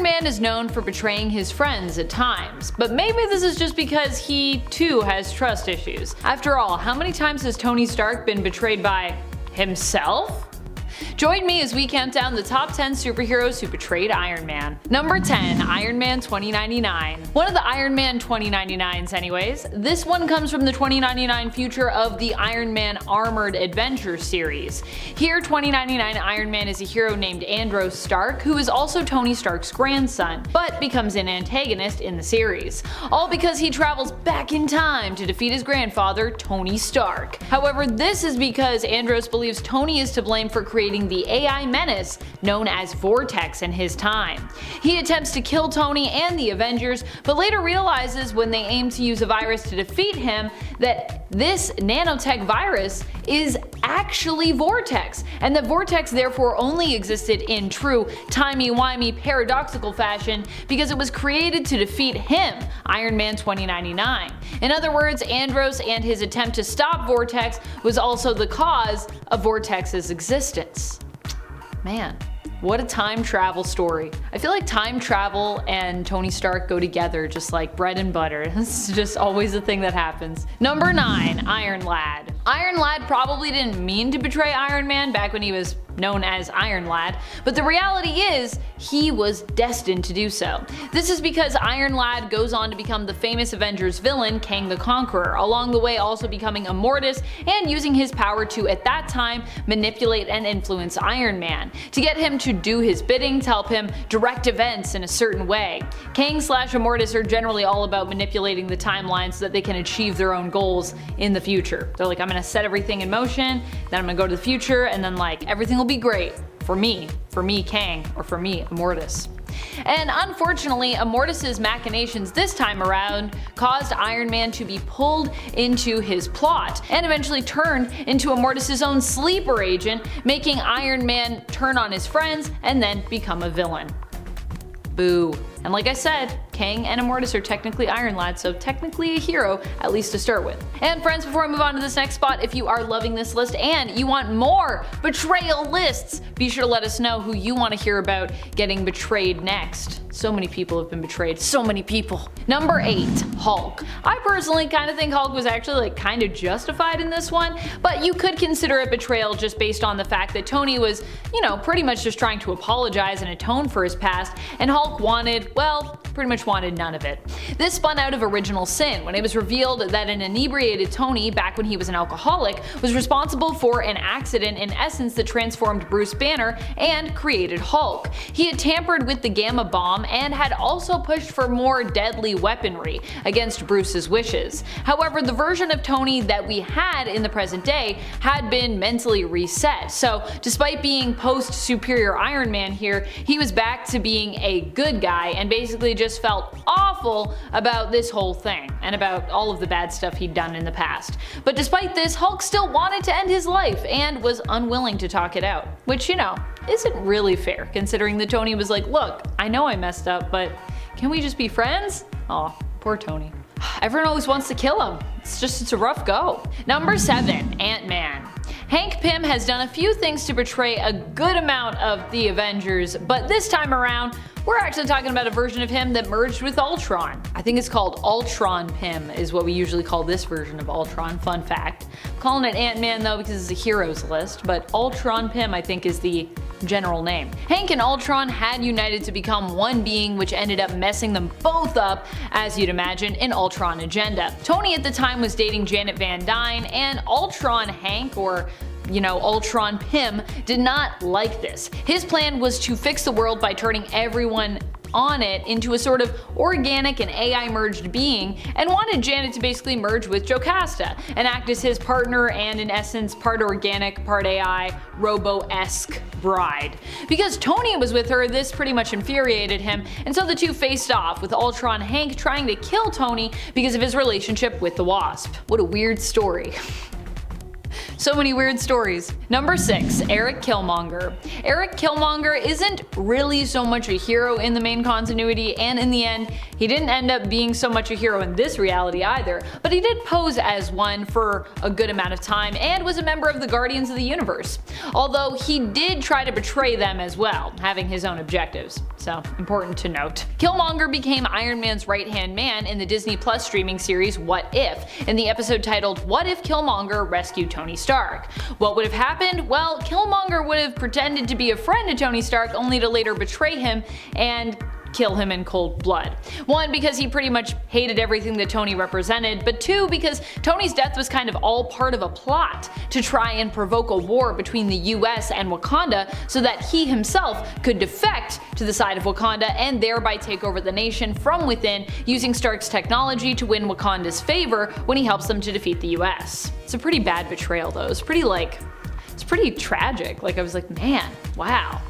Iron Man is known for betraying his friends at times, but maybe this is just because he too has trust issues. After all, how many times has Tony Stark been betrayed by himself? Join me as we count down the top 10 superheroes who betrayed Iron Man. Number 10, Iron Man 2099. One of the Iron Man 2099s anyways. This one comes from the 2099 future of the Iron Man Armored Adventure series. Here, 2099 Iron Man is a hero named Andros Stark, who is also Tony Stark's grandson, but becomes an antagonist in the series. All because he travels back in time to defeat his grandfather, Tony Stark. However, this is because Andros believes Tony is to blame for creating the AI menace known as Vortex in his time. He attempts to kill Tony and the Avengers, but later realizes when they aim to use a virus to defeat him that this nanotech virus is actually Vortex, and that Vortex therefore only existed in true timey-wimey paradoxical fashion because it was created to defeat him, Iron Man 2099. In other words, Andros and his attempt to stop Vortex was also the cause of Vortex's existence. Man, what a time travel story. I feel like time travel and Tony Stark go together just like bread and butter. This is just always a thing that happens. Number 9, Iron Lad. Iron Lad probably didn't mean to betray Iron Man back when he was known as Iron Lad, but the reality is he was destined to do so. This is because Iron Lad goes on to become the famous Avengers villain Kang the Conqueror, along the way also becoming Immortus and using his power to, at that time, manipulate and influence Iron Man, to get him to do his bidding, to help him direct events in a certain way. Kang/Immortus are generally all about manipulating the timeline so that they can achieve their own goals in the future. They're like, I'm gonna set everything in motion, then I'm gonna go to the future, and then like everything will be great for me Kang, or for me Immortus. And unfortunately, Immortus's machinations this time around caused Iron Man to be pulled into his plot, and eventually turned into Immortus's own sleeper agent, making Iron Man turn on his friends and then become a villain. Boo. And like I said, Kang and Immortus are technically Iron Lad, so technically a hero, at least to start with. And friends, before I move on to this next spot, if you are loving this list and you want more betrayal lists, be sure to let us know who you want to hear about getting betrayed next. So many people have been betrayed, so many people. Number 8, Hulk. I personally kind of think Hulk was actually kind of justified in this one, but you could consider it betrayal just based on the fact that Tony was, pretty much just trying to apologize and atone for his past, and Hulk pretty much wanted none of it. This spun out of Original Sin when it was revealed that an inebriated Tony, back when he was an alcoholic, was responsible for an accident in essence that transformed Bruce Banner and created Hulk. He had tampered with the Gamma Bomb and had also pushed for more deadly weaponry against Bruce's wishes. However, the version of Tony that we had in the present day had been mentally reset, so despite being post-Superior Iron Man here, he was back to being a good guy and basically just felt awful about this whole thing and about all of the bad stuff he'd done in the past. But despite this, Hulk still wanted to end his life and was unwilling to talk it out, which, isn't really fair considering that Tony was like, look, I know I messed up, but can we just be friends? Aw, poor Tony. Everyone always wants to kill him. It's a rough go. Number 7, Ant-Man. Hank Pym has done a few things to portray a good amount of the Avengers, but this time around, we're actually talking about a version of him that merged with Ultron. I think it's called Ultron Pym is what we usually call this version of Ultron, fun fact. I'm calling it Ant-Man though because it's a heroes list, but Ultron Pym I think is the general name. Hank and Ultron had united to become one being, which ended up messing them both up, as you'd imagine, in Ultron Agenda. Tony at the time was dating Janet Van Dyne, and Ultron Hank, or Ultron Pym, did not like this. His plan was to fix the world by turning everyone on it into a sort of organic and AI merged being, and wanted Janet to basically merge with Jocasta and act as his partner and in essence part organic, part AI, Robo-esque bride. Because Tony was with her, this pretty much infuriated him, and so the two faced off, with Ultron Hank trying to kill Tony because of his relationship with the Wasp. What a weird story. So many weird stories. Number 6, Erik Killmonger. Erik Killmonger isn't really so much a hero in the main continuity, and in the end, he didn't end up being so much a hero in this reality either, but he did pose as one for a good amount of time and was a member of the Guardians of the Universe. Although he did try to betray them as well, having his own objectives. So, important to note. Killmonger became Iron Man's right-hand man in the Disney Plus streaming series What If, in the episode titled What If Killmonger Rescued Tony Stark? What would have happened? Well, Killmonger would have pretended to be a friend to Tony Stark only to later betray him and kill him in cold blood. 1, because he pretty much hated everything that Tony represented, but 2, because Tony's death was kind of all part of a plot to try and provoke a war between the US and Wakanda so that he himself could defect to the side of Wakanda and thereby take over the nation from within, using Stark's technology to win Wakanda's favor when he helps them to defeat the US. It's a pretty bad betrayal though. It's pretty tragic. Like, I was like, man, wow,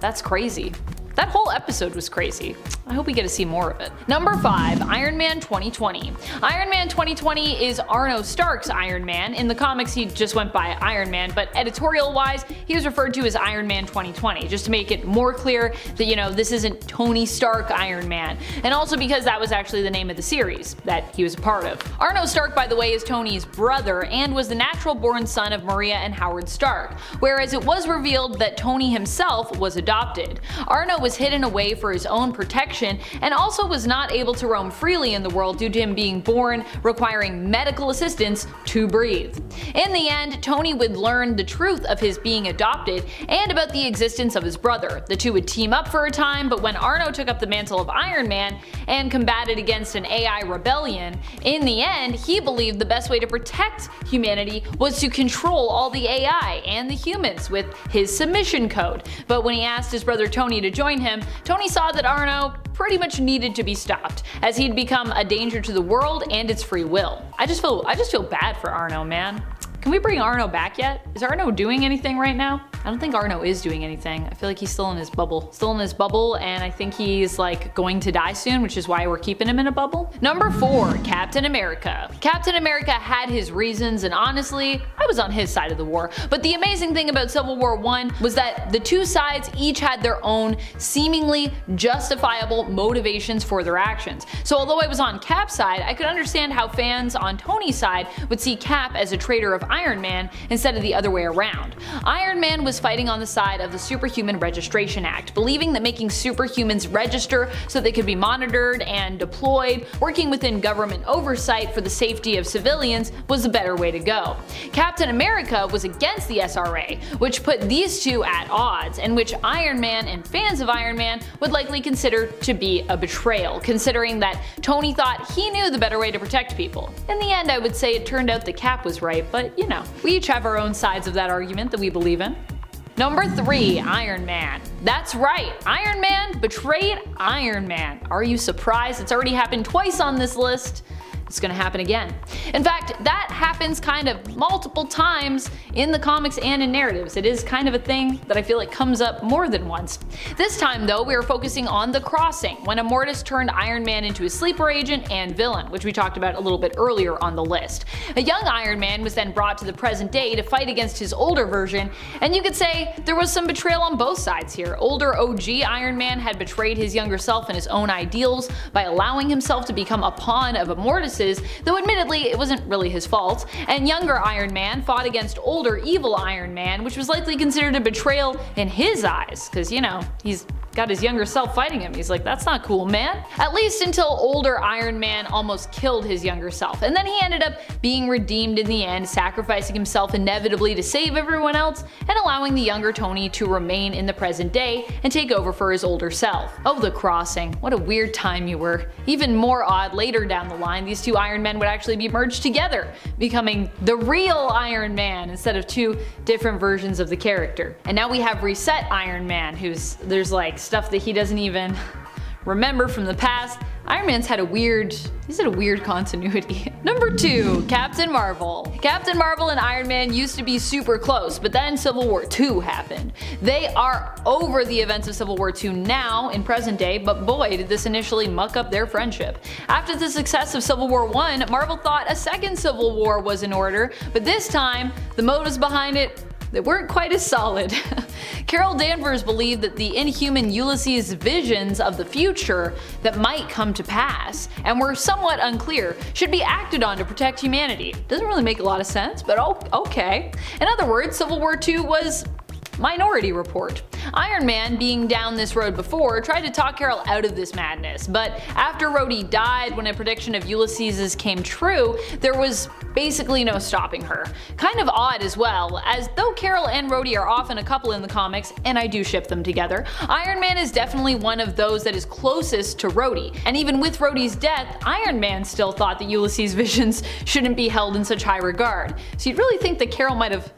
that's crazy. That whole episode was crazy. I hope we get to see more of it. Number 5, Iron Man 2020. Iron Man 2020 is Arno Stark's Iron Man. In the comics he just went by Iron Man, but editorial wise he was referred to as Iron Man 2020, just to make it more clear that, you know, this isn't Tony Stark Iron Man. And also because that was actually the name of the series that he was a part of. Arno Stark, by the way, is Tony's brother and was the natural born son of Maria and Howard Stark, whereas it was revealed that Tony himself was adopted. Arno was hidden away for his own protection and also was not able to roam freely in the world due to him being born requiring medical assistance to breathe. In the end, Tony would learn the truth of his being adopted and about the existence of his brother. The two would team up for a time, but when Arno took up the mantle of Iron Man and combated against an AI rebellion, in the end he believed the best way to protect humanity was to control all the AI and the humans with his submission code. But when he asked his brother Tony to join him, Tony saw that Arno pretty much needed to be stopped, as he'd become a danger to the world and its free will. I just feel bad for Arno, man. Can we bring Arno back yet? Is Arno doing anything right now? I don't think Arno is doing anything. I feel like he's still in his bubble. And I think he's like going to die soon, which is why we're keeping him in a bubble. Number 4, Captain America. Captain America had his reasons, and honestly, I was on his side of the war. But the amazing thing about Civil War I was that the two sides each had their own seemingly justifiable motivations for their actions. So although I was on Cap's side, I could understand how fans on Tony's side would see Cap as a traitor of Iron Man instead of the other way around. Iron Man was fighting on the side of the Superhuman Registration Act, believing that making superhumans register so they could be monitored and deployed, working within government oversight for the safety of civilians, was the better way to go. Captain America was against the SRA, which put these two at odds, and which Iron Man and fans of Iron Man would likely consider to be a betrayal, considering that Tony thought he knew the better way to protect people. In the end, I would say it turned out that Cap was right, but you know, we each have our own sides of that argument that we believe in. Number 3, Iron Man. That's right, Iron Man betrayed Iron Man. Are you surprised? It's already happened twice on this list. It's gonna happen again. In fact, that happens kind of multiple times in the comics and in narratives. It is kind of a thing that I feel like comes up more than once. This time though, we are focusing on The Crossing, when Immortus turned Iron Man into a sleeper agent and villain, which we talked about a little bit earlier on the list. A young Iron Man was then brought to the present day to fight against his older version, and you could say there was some betrayal on both sides here. Older OG Iron Man had betrayed his younger self and his own ideals by allowing himself to become a pawn of Immortus, though admittedly it wasn't really his fault, and younger Iron Man fought against older evil Iron Man, which was likely considered a betrayal in his eyes, because you know, he's got his younger self fighting him. He's like, that's not cool, man. At least until older Iron Man almost killed his younger self, and then he ended up being redeemed in the end, sacrificing himself inevitably to save everyone else, and allowing the younger Tony to remain in the present day and take over for his older self. Oh, The Crossing. What a weird time you were. Even more odd, later down the line, these two Iron Men would actually be merged together, becoming the real Iron Man instead of two different versions of the character. And now we have Reset Iron Man, there's like stuff that he doesn't even remember from the past. Iron Man's had a weird continuity. Number 2, Captain Marvel. Captain Marvel and Iron Man used to be super close, but then Civil War II happened. They are over the events of Civil War II now in present day, but boy did this initially muck up their friendship. After the success of Civil War I, Marvel thought a second Civil War was in order, but this time the motives behind it, they weren't quite as solid. Carol Danvers believed that the inhuman Ulysses' visions of the future that might come to pass, and were somewhat unclear, should be acted on to protect humanity. Doesn't really make a lot of sense, but okay. In other words, Civil War II was Minority Report. Iron Man, being down this road before, tried to talk Carol out of this madness, but after Rhodey died when a prediction of Ulysses's came true, there was basically no stopping her. Kind of odd as well, as though Carol and Rhodey are often a couple in the comics, and I do ship them together, Iron Man is definitely one of those that is closest to Rhodey, and even with Rhodey's death, Iron Man still thought that Ulysses' visions shouldn't be held in such high regard. So you'd really think that Carol might have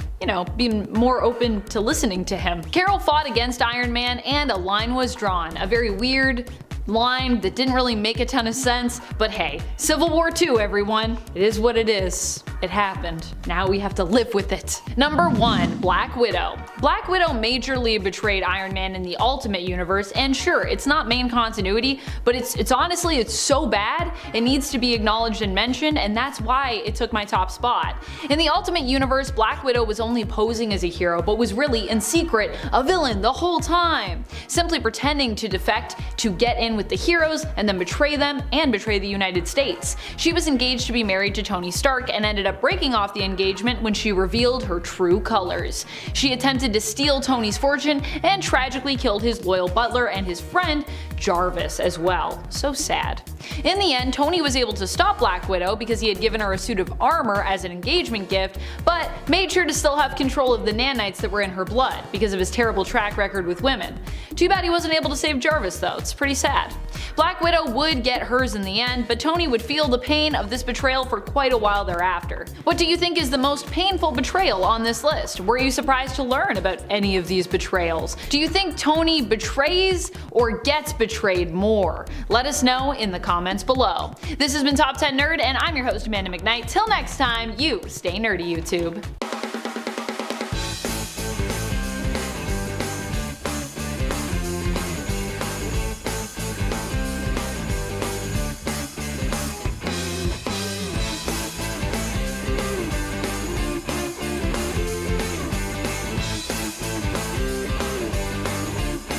being more open to listening to him. Carol fought against Iron Man and a line was drawn. A very weird line that didn't really make a ton of sense, but hey, Civil War II everyone. It is what it is. It happened. Now we have to live with it. Number 1, Black Widow. Black Widow majorly betrayed Iron Man in the Ultimate Universe, and sure, it's not main continuity, but it's honestly, it's so bad, it needs to be acknowledged and mentioned, and that's why it took my top spot. In the Ultimate Universe, Black Widow was only posing as a hero, but was really, in secret, a villain the whole time, simply pretending to defect to get in with the heroes and then betray them and betray the United States. She was engaged to be married to Tony Stark and ended up breaking off the engagement when she revealed her true colors. She attempted to steal Tony's fortune and tragically killed his loyal butler and his friend Jarvis as well. So sad. In the end, Tony was able to stop Black Widow because he had given her a suit of armor as an engagement gift, but made sure to still have control of the nanites that were in her blood because of his terrible track record with women. Too bad he wasn't able to save Jarvis though, it's pretty sad. Black Widow would get hers in the end, but Tony would feel the pain of this betrayal for quite a while thereafter. What do you think is the most painful betrayal on this list? Were you surprised to learn about any of these betrayals? Do you think Tony betrays or gets betrayed more? Let us know in the comments below. This has been Top 10 Nerd, and I'm your host Amanda McKnight. Till next time, you stay nerdy, YouTube.